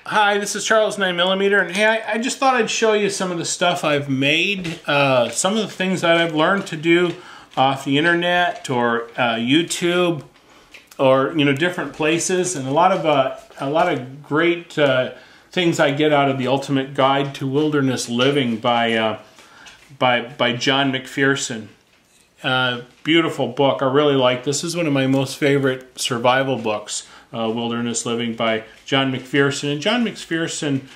Hi, this is Charles 9mm, and hey, I just thought I'd show you some of the stuff I've made, some of the things that I've learned to do off the internet or YouTube, or different places, and a lot of great things I get out of the Ultimate Guide to Wilderness Living by John McPherson. Beautiful book. I really like this. This is one of my most favorite survival books. Wilderness Living by John McPherson. And John McPherson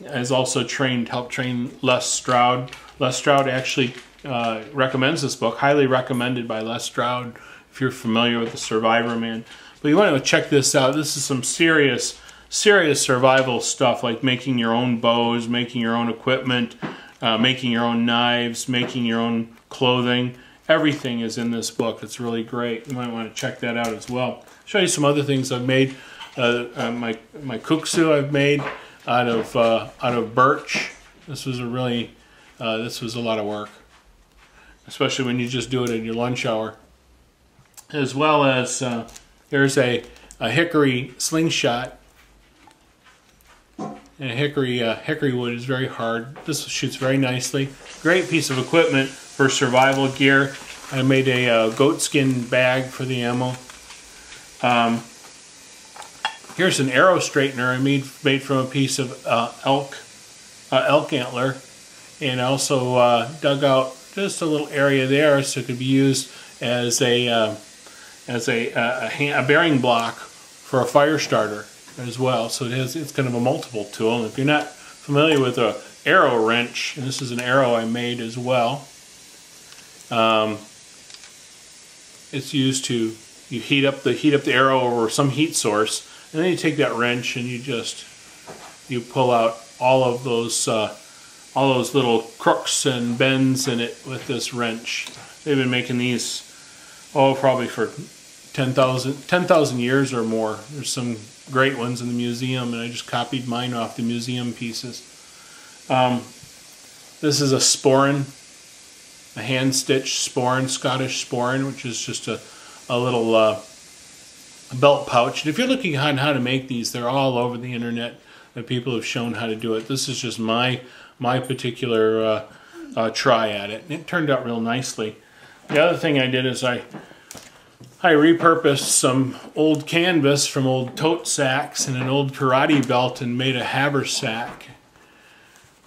has also helped train Les Stroud. Les Stroud actually recommends this book, highly recommended by Les Stroud if you're familiar with the Survivor Man. But you want to check this out. This is some serious survival stuff, like making your own bows, making your own equipment, making your own knives, making your own clothing. Everything is in this book. It's really great. You might want to check that out as well. Show you some other things I've made. My kuksu I've made out of birch. This was a lot of work, especially when you just do it in your lunch hour. As well as there's a hickory slingshot. And hickory wood is very hard. This shoots very nicely. Great piece of equipment for survival gear. I made a goatskin bag for the ammo. Here's an arrow straightener I made from a piece of elk antler, and also dug out just a little area there so it could be used as a bearing block for a fire starter as well. So it's kind of a multiple tool. And if you're not familiar with a arrow wrench, and this is an arrow I made as well, it's used to heat up the arrow over some heat source, and then you take that wrench and you pull out all of those little crooks and bends in it with this wrench. They've been making these probably for 10,000 years or more. There's some great ones in the museum, and I just copied mine off the museum pieces. This is a sporran, a hand-stitched sporran, Scottish sporran, which is just a little belt pouch. And if you're looking on how to make these, they're all over the internet that people have shown how to do it. This is just my particular try at it, and it turned out real nicely. The other thing I did is I repurposed some old canvas from old tote sacks and an old karate belt and made a haversack.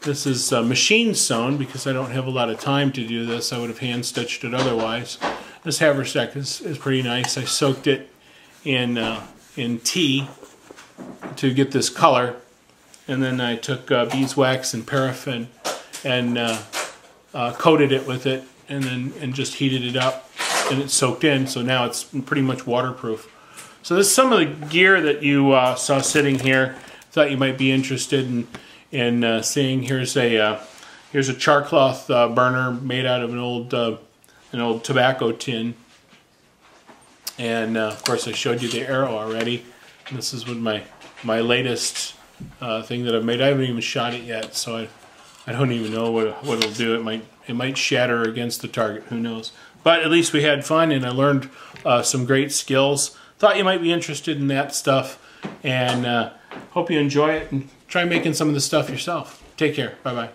This is machine sewn because I don't have a lot of time to do this. I would have hand stitched it otherwise. This haversack is pretty nice. I soaked it in tea to get this color, and then I took beeswax and paraffin and coated it with it, and just heated it up, and it soaked in. So now it's pretty much waterproof. So this is some of the gear that you saw sitting here. Thought you might be interested in seeing. Here's a char cloth burner made out of an old tobacco tin, and of course I showed you the arrow already. And this is what my latest thing that I've made. I haven't even shot it yet, so I don't even know what it'll do. It might shatter against the target. Who knows? But at least we had fun, and I learned some great skills. Thought you might be interested in that stuff, and hope you enjoy it and try making some of the stuff yourself. Take care. Bye bye.